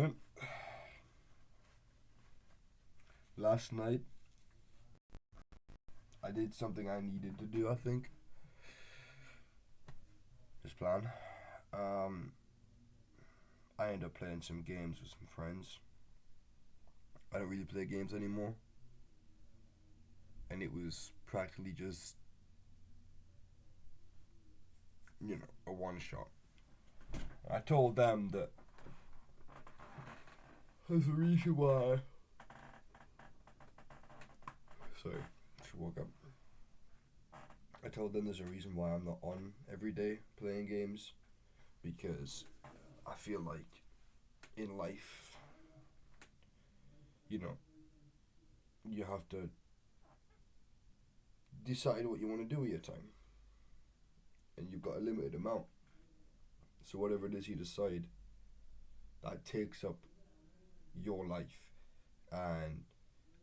Morning. Last night, I did something I needed to do, I think. Just plan. Um, I ended up playing some games with some friends. I don't really play games anymore. And it was practically just, a one shot. I told them that there's a reason why. Sorry, just woke up. I told them there's a reason why I'm not on every day playing games, because I feel like in life, you know, you have to decide what you want to do with your time, and you've got a limited amount. So whatever it is you decide, that takes up your life, and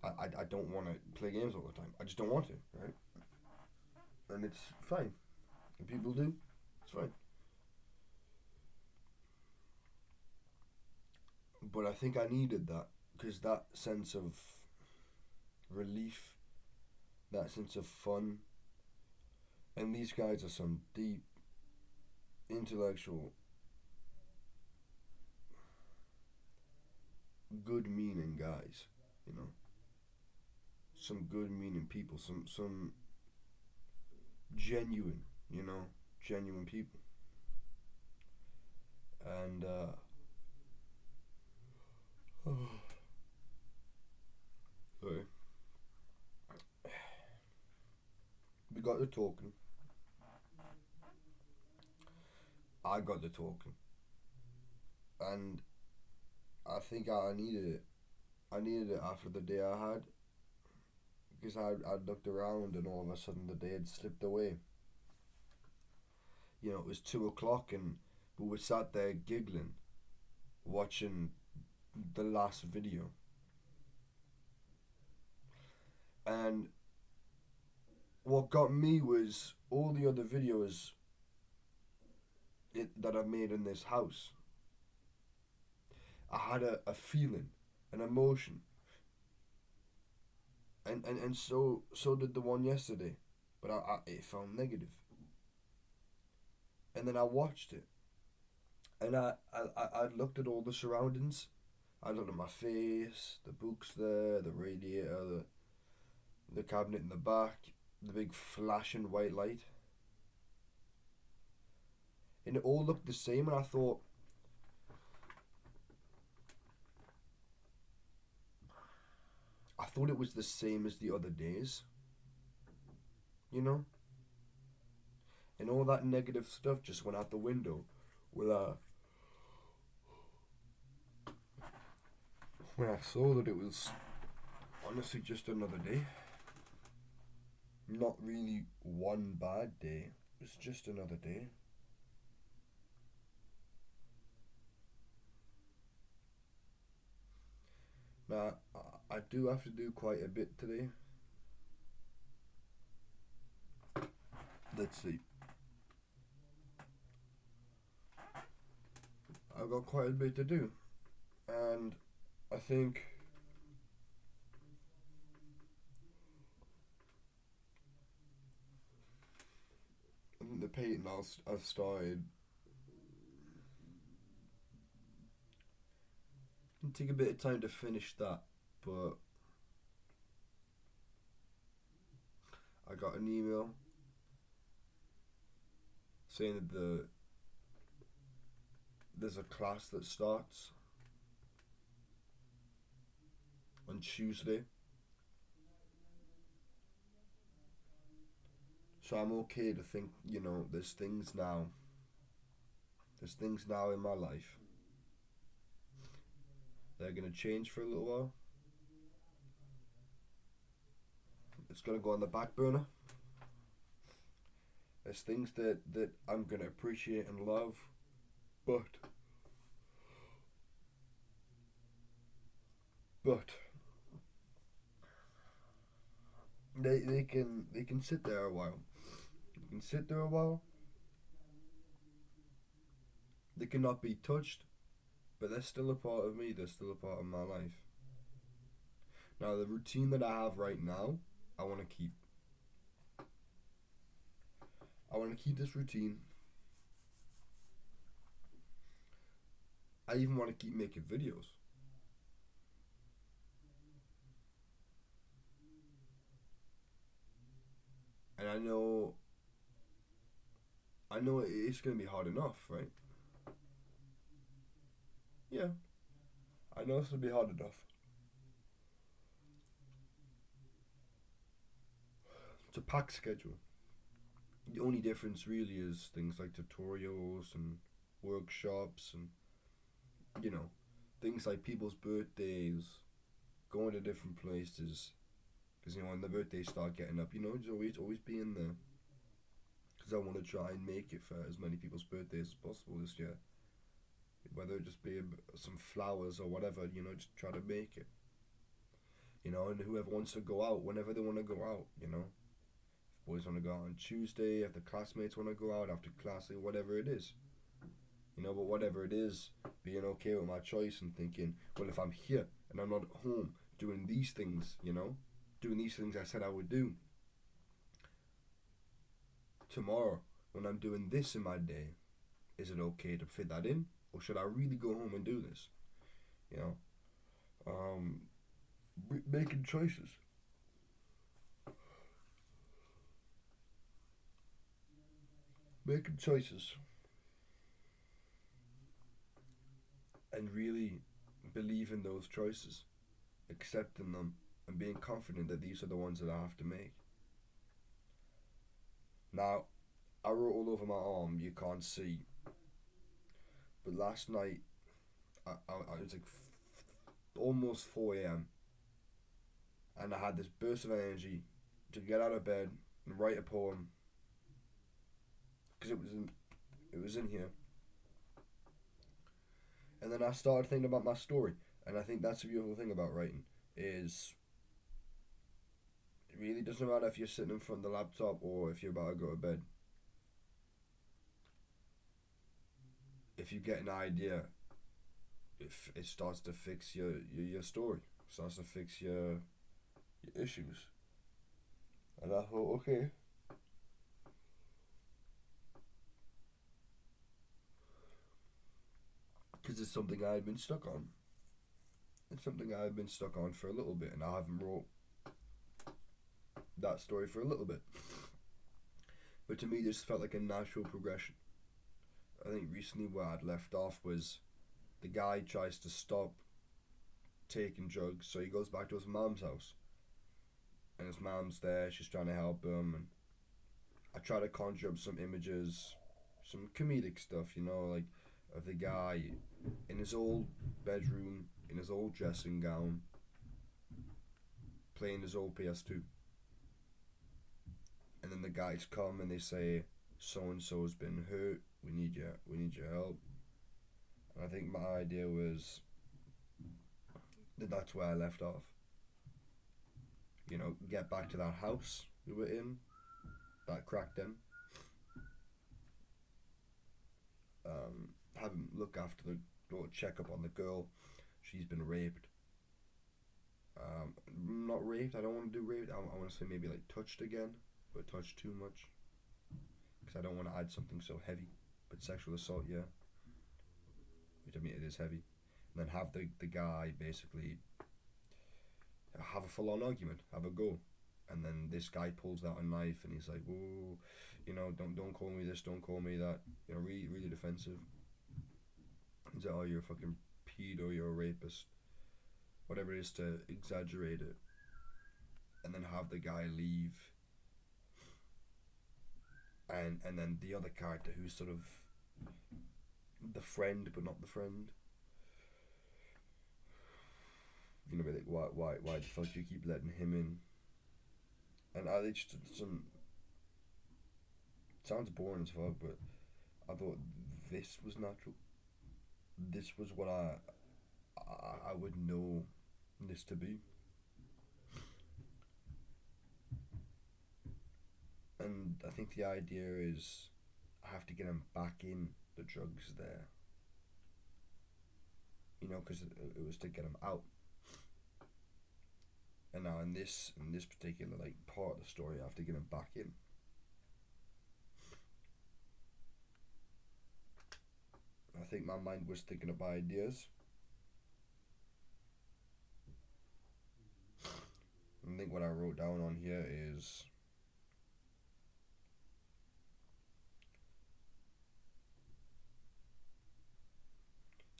I don't want to play games all the time. I just don't want to, right? And it's fine. If people do, it's fine. But I think I needed that, because that sense of relief, that sense of fun, and these guys are some deep, intellectual, good meaning guys, you know. Some good meaning people, some genuine, genuine people. And sorry. We got to talking. I got to talking. And I think I needed it. I needed it after the day I had, because I looked around and all of a sudden the day had slipped away. It was 2 o'clock and we were sat there giggling, watching the last video. And what got me was all the other videos that I've made in this house. I had a feeling, an emotion. And so did the one yesterday. But it felt negative. And then I watched it. And I looked at all the surroundings. I looked at my face, the books there, the radiator, the cabinet in the back, the big flashing white light. And it all looked the same, and I thought it was the same as the other days. You know? And all that negative stuff just went out the window with when I saw that it was honestly just another day. Not really one bad day. It's just another day. Now, I do have to do quite a bit today. Let's see. I've got quite a bit to do. And I think the painting I've started. It'll take a bit of time to finish that, but I got an email saying that there's a class that starts on Tuesday. So I'm okay to think, there's things now. There's things now in my life. They're going to change for a little while. It's going to go on the back burner. There's things that I'm going to appreciate and love, but they can sit there a while. They can sit there a while. They cannot be touched. but they're still a part of me. They're still a part of my life. Now, the routine that I have right now, I want to keep. I want to keep this routine. I even want to keep making videos. And I know it's going to be hard enough, right? Yeah, I know it's going to be hard enough. It's a packed schedule. The only difference really is things like tutorials and workshops and, you know, things like people's birthdays, going to different places. Because, you know, when the birthdays start getting up, you know, just always being there. Because I want to try and make it for as many people's birthdays as possible this year. Whether it just be some flowers or whatever, you know, just try to make it. You know, and whoever wants to go out, whenever they want to go out, you know. If boys want to go out on Tuesday, if the classmates want to go out after class, whatever it is. You know, but whatever it is, being okay with my choice and thinking, well, if I'm here and I'm not at home doing these things, you know, doing these things I said I would do, tomorrow, when I'm doing this in my day, is it okay to fit that in? Or should I really go home and do this? You know? Um, Making choices. Making choices. And really believing those choices. Accepting them. And being confident that these are the ones that I have to make. Now, I wrote all over my arm, you can't see. But last night, I was like almost 4 a.m. and I had this burst of energy to get out of bed and write a poem because it was in here. And then I started thinking about my story, and I think that's the beautiful thing about writing is it really doesn't matter if you're sitting in front of the laptop or if you're about to go to bed. If you get an idea, if it starts to fix your story, starts to fix your issues. And I thought, okay, because it's something I had been stuck on. It's something I had been stuck on for a little bit, and I haven't wrote that story for a little bit. But to me, this felt like a natural progression. I think recently where I'd left off was the guy tries to stop taking drugs, so he goes back to his mom's house. And his mom's there, she's trying to help him, and I try to conjure up some images, some comedic stuff, you know, like of the guy in his old bedroom, in his old dressing gown, playing his old PS2. And then the guys come and they say, so and so's been hurt, we need your help. And I think my idea was that that's where I left off. You know, get back to that house we were in, that cracked den. Have him look after check up on the girl. She's been raped. Not raped. I don't want to do raped. I want to say maybe like touched again, but touched too much. Because I don't want to add something so heavy. But sexual assault, yeah. Which I mean, it is heavy. And then have the guy basically have a full on argument, have a go. And then this guy pulls out a knife and he's like, "Whoa, you know, don't call me this, don't call me that." You know, really defensive. He's like, "Oh, you're a fucking pedo, you're a rapist," whatever it is to exaggerate it, and then have the guy leave. And then the other character who's sort of the friend but not the friend. You know, like why the fuck do you keep letting him in? And I just some sounds boring as fuck, but I thought this was natural. This was what I would know this to be. And I think the idea is I have to get him back in the drugs there. because it was to get him out. And now in this particular like part of the story, I have to get him back in. I think my mind was thinking about ideas. I think what I wrote down on here is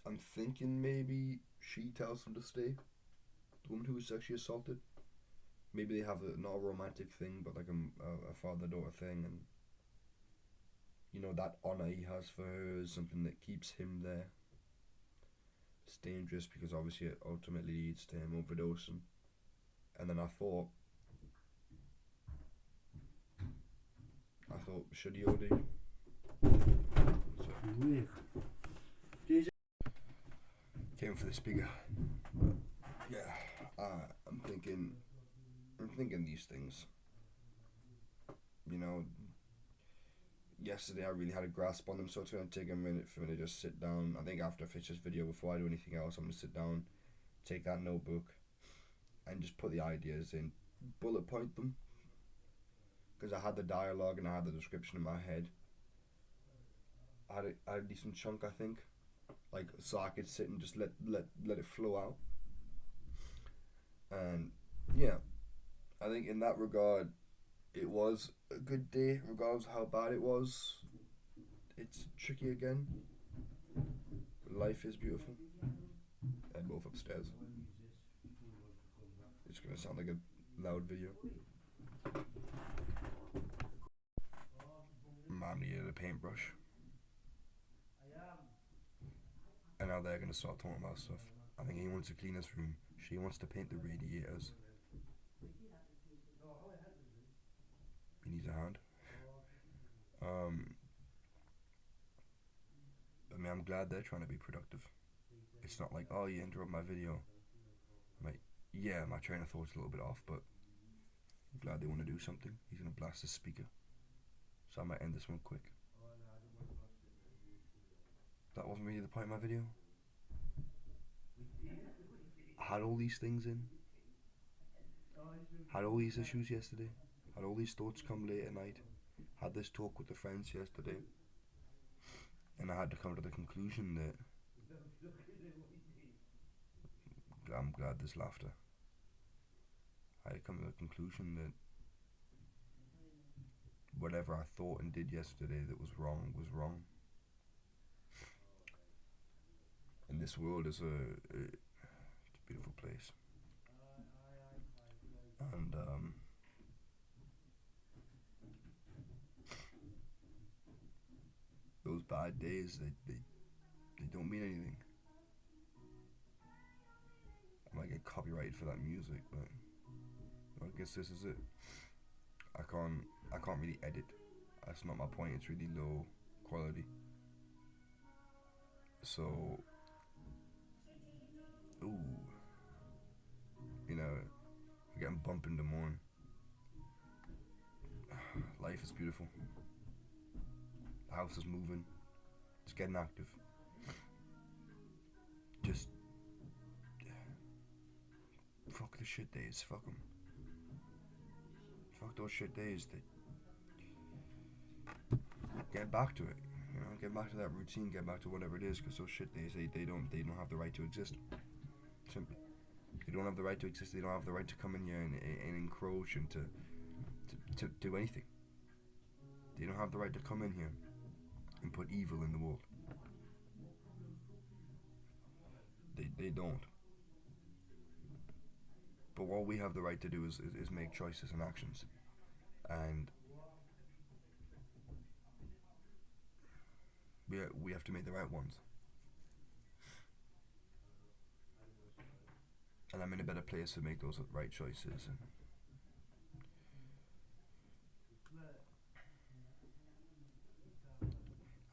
I'm thinking maybe she tells him to stay. The woman who was sexually assaulted. Maybe they have not a romantic thing, but like a father-daughter thing, and that honor he has for her is something that keeps him there. It's dangerous because obviously it ultimately leads to him overdosing. And then I thought, should he OD? Came for the speaker. Yeah, I'm thinking these things. Yesterday I really had a grasp on them, so it's going to take a minute for me to just sit down. I think after I finish this video, before I do anything else, I'm going to sit down, take that notebook, and just put the ideas in, bullet point them. Because I had the dialogue and I had the description in my head. I had a decent chunk, I think. Like, so I could sit and just let it flow out. And, yeah, I think in that regard, it was a good day, regardless of how bad it was. It's tricky again. Life is beautiful. They're both upstairs. It's gonna sound like a loud video. Mom needed a paintbrush. And now they're gonna start talking about stuff. I think he wants to clean his room. She wants to paint the radiators. He needs a hand. I mean, I'm glad they're trying to be productive. It's not like, oh, you interrupt my video. I'm like, yeah, my train of thought's a little bit off, but I'm glad they want to do something. He's gonna blast the speaker. So I might end this one quick. That wasn't really the point of my video. I had all these things in. Had all these issues yesterday. Had all these thoughts come late at night. Had this talk with the friends yesterday. And I had to come to the conclusion that I'm glad there's laughter. I had to come to the conclusion that whatever I thought and did yesterday that was wrong was wrong. And this world is it's a beautiful place. And those bad days, they don't mean anything. I might get copyrighted for that music, but I guess this is it. I can't really edit. That's not my point. It's really low quality. So, we're getting bumped in the morning. Life is beautiful. The house is moving. It's getting active. Just fuck the shit days. Fuck them. Fuck those shit days. Get back to it. Get back to that routine. Get back to whatever it is. Because those shit days, they don't have the right to exist. Simply, they don't have the right to exist. They don't have the right to come in here and encroach and to do anything. They don't have the right to come in here and put evil in the world. They don't. But what we have the right to do is make choices and actions. And we have to make the right ones. And I'm in a better place to make those right choices. And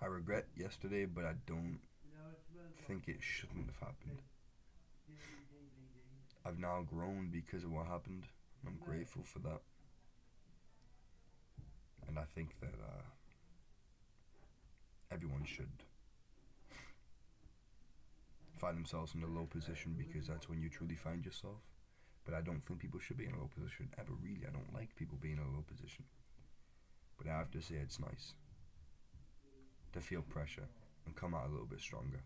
I regret yesterday, but I don't think it shouldn't have happened. I've now grown because of what happened. I'm grateful for that. And I think that everyone should find themselves in a low position because that's when you truly find yourself. But I don't think people should be in a low position ever, really. I don't like people being in a low position. But I have to say it's nice to feel pressure and come out a little bit stronger.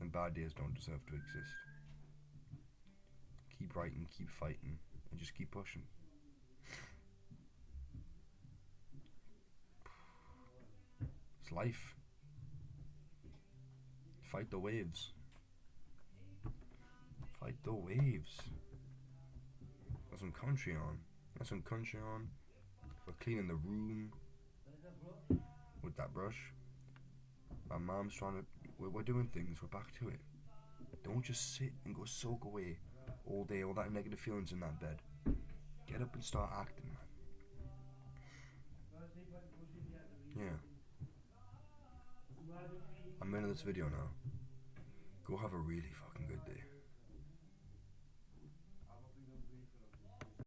And bad days don't deserve to exist. Keep writing, keep fighting, and just keep pushing. It's life. Fight the waves. Fight the waves. Got some country on. Got some country on. We're cleaning the room with that brush. My mom's trying to. We're doing things. We're back to it. Don't just sit and go soak away all day, all that negative feelings in that bed. Get up and start acting, man. Yeah. I'm ending this video now. Go have a really fucking good day.